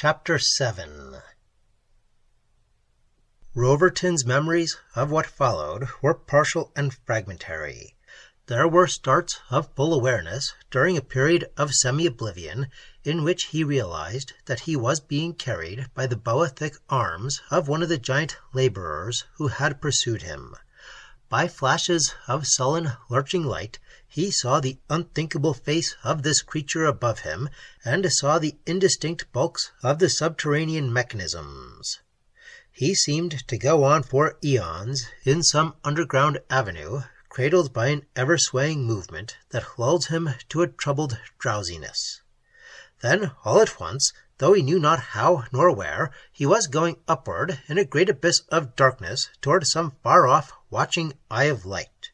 Chapter 7 Roverton's memories of what followed were partial and fragmentary. There were starts of full awareness during a period of semi-oblivion in which he realized that he was being carried by the boa-thick arms of one of the giant laborers who had pursued him. By flashes of sullen, lurching light, he saw the unthinkable face of this creature above him, and saw the indistinct bulks of the subterranean mechanisms. He seemed to go on for eons in some underground avenue, cradled by an ever-swaying movement that lulled him to a troubled drowsiness. Then, all at once, though he knew not how nor where, he was going upward in a great abyss of darkness toward some far-off, watching eye of light,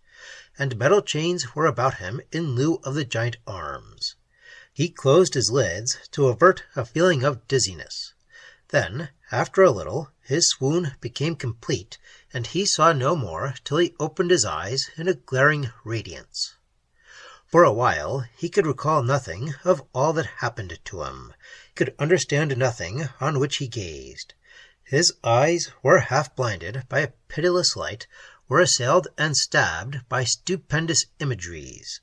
and metal chains were about him in lieu of the giant arms. He closed his lids to avert a feeling of dizziness. Then, after a little, his swoon became complete, and he saw no more till he opened his eyes in a glaring radiance. For a while he could recall nothing of all that happened to him, could understand nothing on which he gazed. His eyes were half blinded by a pitiless light, were assailed and stabbed by stupendous imageries.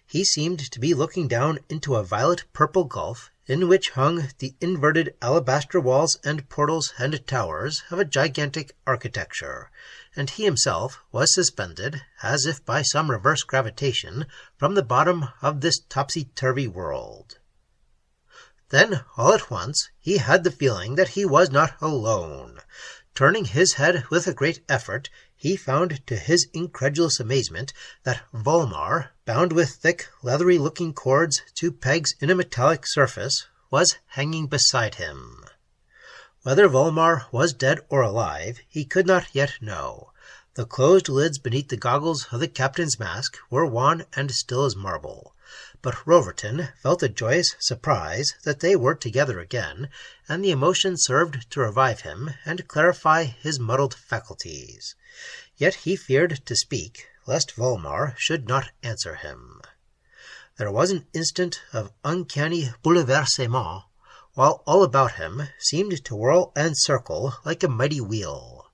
He seemed to be looking down into a violet-purple gulf in which hung the inverted alabaster walls and portals and towers of a gigantic architecture, and he himself was suspended, as if by some reverse gravitation, from the bottom of this topsy-turvy world. Then, all at once, he had the feeling that he was not alone. Turning his head with a great effort, he found to his incredulous amazement that Volmar, bound with thick, leathery-looking cords to pegs in a metallic surface, was hanging beside him. Whether Volmar was dead or alive, he could not yet know. The closed lids beneath the goggles of the captain's mask were wan and still as marble. But Roverton felt a joyous surprise that they were together again, and the emotion served to revive him and clarify his muddled faculties. Yet he feared to speak, lest Volmar should not answer him. There was an instant of uncanny bouleversement, while all about him seemed to whirl and circle like a mighty wheel.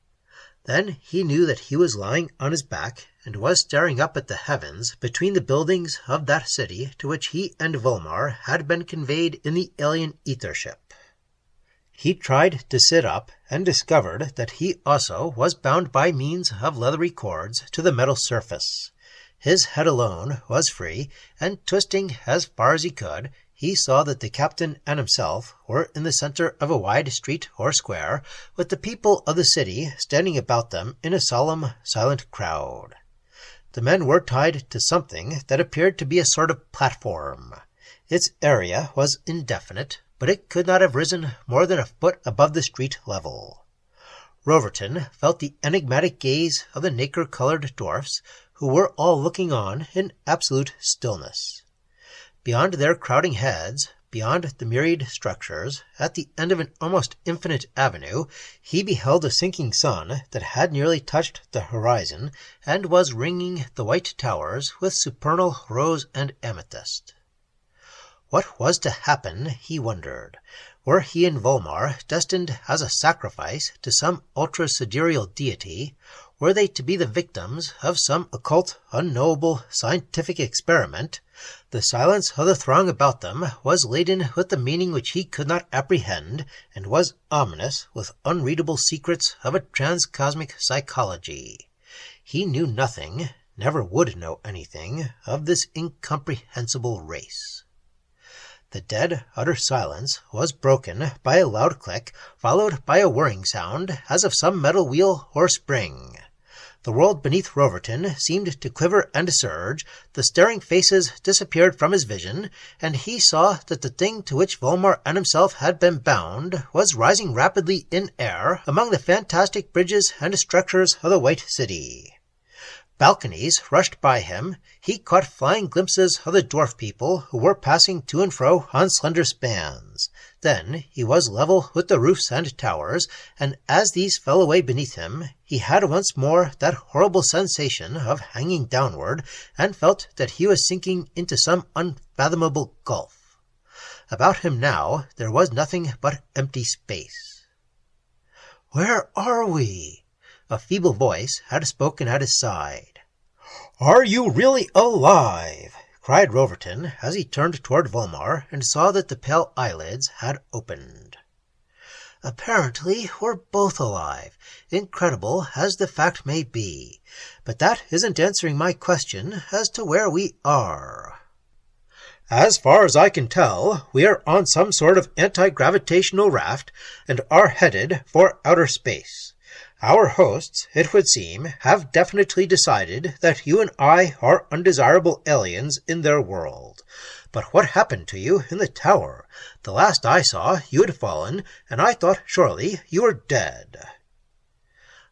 Then he knew that he was lying on his back and was staring up at the heavens between the buildings of that city to which he and Volmar had been conveyed in the alien ether ship. He tried to sit up and discovered that he also was bound by means of leathery cords to the metal surface. His head alone was free, and twisting as far as he could, he saw that the captain and himself were in the center of a wide street or square, with the people of the city standing about them in a solemn, silent crowd. The men were tied to something that appeared to be a sort of platform. Its area was indefinite, but it could not have risen more than a foot above the street level. Roverton felt the enigmatic gaze of the nacre-colored dwarfs, who were all looking on in absolute stillness. Beyond their crowding heads, beyond the myriad structures, at the end of an almost infinite avenue, he beheld a sinking sun that had nearly touched the horizon, and was ringing the white towers with supernal rose and amethyst. What was to happen, he wondered? Were he and Volmar destined as a sacrifice to some ultra-sidereal deity? Were they to be the victims of some occult, unknowable scientific experiment? The silence of the throng about them was laden with the meaning which he could not apprehend, and was ominous with unreadable secrets of a transcosmic psychology. He knew nothing, never would know anything, of this incomprehensible race. The dead, utter silence was broken by a loud click, followed by a whirring sound, as of some metal wheel or spring. The world beneath Roverton seemed to quiver and surge, the staring faces disappeared from his vision, and he saw that the thing to which Volmar and himself had been bound was rising rapidly in air among the fantastic bridges and structures of the White City. Balconies rushed by him. He caught flying glimpses of the dwarf people who were passing to and fro on slender spans. Then he was level with the roofs and towers, and as these fell away beneath him, he had once more that horrible sensation of hanging downward, and felt that he was sinking into some unfathomable gulf. About him now there was nothing but empty space. "Where are we?" A feeble voice had spoken at his side. "Are you really alive?" cried Roverton, as he turned toward Volmar and saw that the pale eyelids had opened. "Apparently we're both alive, incredible as the fact may be. But that isn't answering my question as to where we are." "As far as I can tell, we are on some sort of anti-gravitational raft and are headed for outer space. Our hosts, it would seem, have definitely decided that you and I are undesirable aliens in their world. But what happened to you in the tower? The last I saw, you had fallen, and I thought surely you were dead."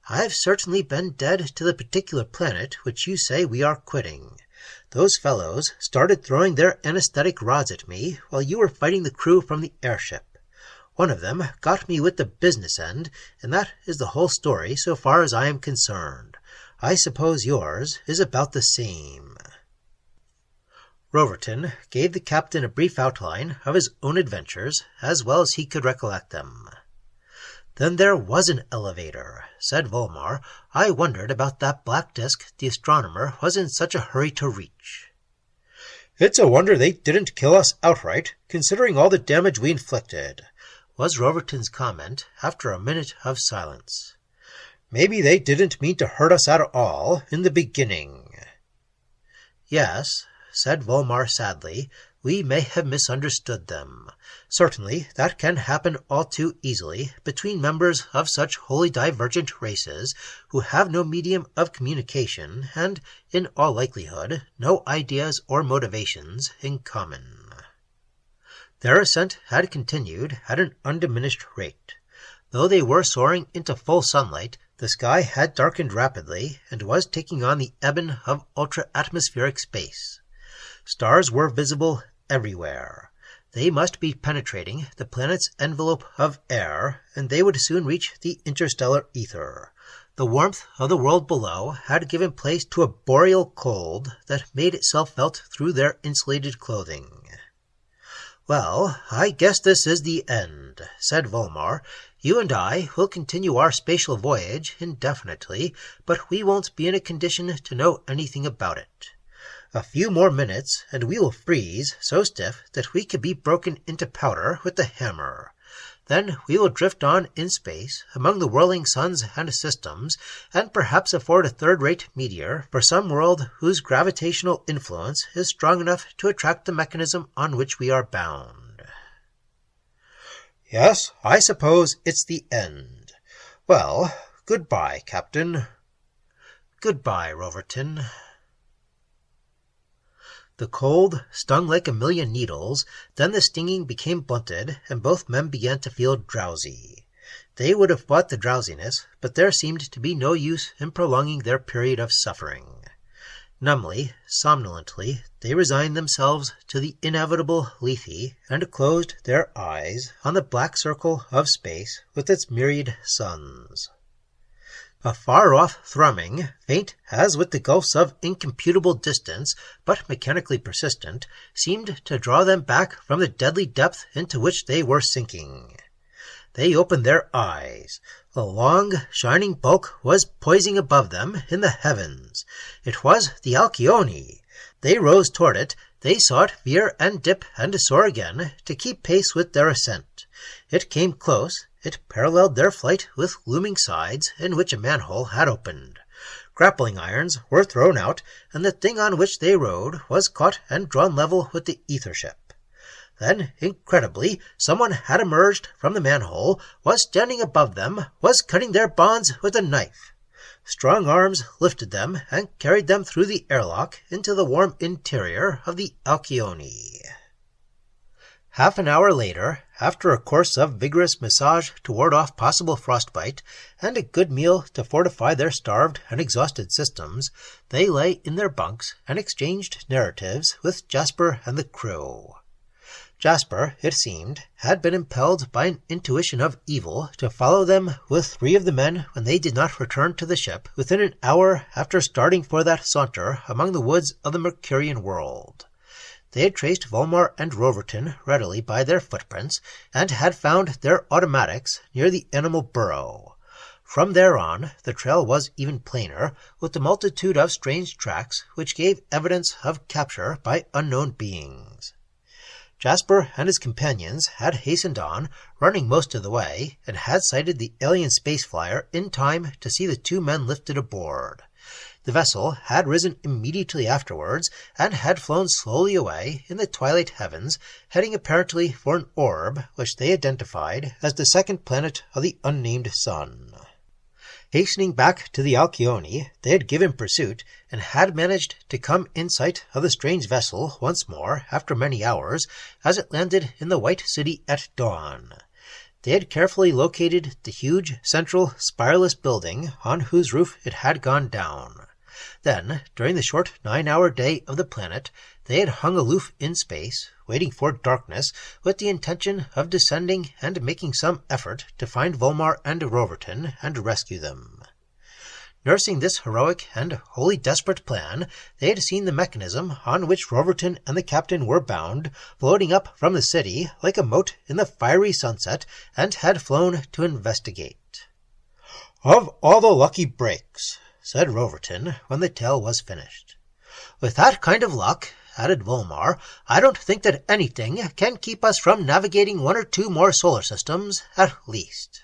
"I've certainly been dead to the particular planet which you say we are quitting. Those fellows started throwing their anesthetic rods at me while you were fighting the crew from the airship. One of them got me with the business end, and that is the whole story so far as I am concerned. I suppose yours is about the same." Roverton gave the captain a brief outline of his own adventures, as well as he could recollect them. "Then there was an elevator," said Volmar. "I wondered about that black disk the astronomer was in such a hurry to reach." "It's a wonder they didn't kill us outright, considering all the damage we inflicted," was Roverton's comment after a minute of silence. "Maybe they didn't mean to hurt us at all in the beginning." "Yes," said Volmar sadly, "we may have misunderstood them. Certainly that can happen all too easily between members of such wholly divergent races who have no medium of communication and, in all likelihood, no ideas or motivations in common." Their ascent had continued at an undiminished rate. Though they were soaring into full sunlight, the sky had darkened rapidly and was taking on the ebon of ultra-atmospheric space. Stars were visible everywhere. They must be penetrating the planet's envelope of air, and they would soon reach the interstellar ether. The warmth of the world below had given place to a boreal cold that made itself felt through their insulated clothing. "Well, I guess this is the end," said Volmar. "You and I will continue our spatial voyage indefinitely, but we won't be in a condition to know anything about it. A few more minutes, and we will freeze so stiff that we could be broken into powder with the hammer. Then we will drift on in space among the whirling suns and systems, and perhaps afford a third-rate meteor for some world whose gravitational influence is strong enough to attract the mechanism on which we are bound." "Yes, I suppose it's the end. Well, goodbye, Captain." "Goodbye, Roverton." The cold stung like a million needles, then the stinging became blunted, and both men began to feel drowsy. They would have fought the drowsiness, but there seemed to be no use in prolonging their period of suffering. Numbly, somnolently, they resigned themselves to the inevitable lethe, and closed their eyes on the black circle of space with its myriad suns. A far-off thrumming, faint as with the gulfs of incomputable distance, but mechanically persistent, seemed to draw them back from the deadly depth into which they were sinking. They opened their eyes. A long, shining bulk was poising above them in the heavens. It was the Alcyone. They rose toward it. They saw it veer and dip and soar again to keep pace with their ascent. It came close. It paralleled their flight with looming sides in which a manhole had opened. Grappling irons were thrown out, and the thing on which they rode was caught and drawn level with the ether ship. Then, incredibly, someone had emerged from the manhole, was standing above them, was cutting their bonds with a knife. Strong arms lifted them and carried them through the airlock into the warm interior of the Alcyone. Half an hour later, after a course of vigorous massage to ward off possible frostbite, and a good meal to fortify their starved and exhausted systems, they lay in their bunks and exchanged narratives with Jasper and the crew. Jasper, it seemed, had been impelled by an intuition of evil to follow them with 3 of the men when they did not return to the ship within an hour after starting for that saunter among the woods of the Mercurian world. they had traced Volmar and Roverton readily by their footprints, and had found their automatics near the animal burrow. From there on, the trail was even plainer, with a multitude of strange tracks which gave evidence of capture by unknown beings. Jasper and his companions had hastened on, running most of the way, and had sighted the alien space flyer in time to see the two men lifted aboard. The vessel had risen immediately afterwards, and had flown slowly away in the twilight heavens, heading apparently for an orb which they identified as the second planet of the unnamed sun. Hastening back to the Alcyone, they had given pursuit, and had managed to come in sight of the strange vessel once more after many hours, as it landed in the White City at dawn. They had carefully located the huge, central, spireless building on whose roof it had gone down. Then, during the short 9-hour day of the planet, they had hung aloof in space, waiting for darkness, with the intention of descending and making some effort to find Volmar and Roverton and rescue them. Nursing this heroic and wholly desperate plan, they had seen the mechanism on which Roverton and the captain were bound floating up from the city like a mote in the fiery sunset, and had flown to investigate. "Of all the lucky breaks," said Roverton when the tale was finished. "With that kind of luck," added Volmar, "I don't think that anything can keep us from navigating 1 or 2 more solar systems, at least."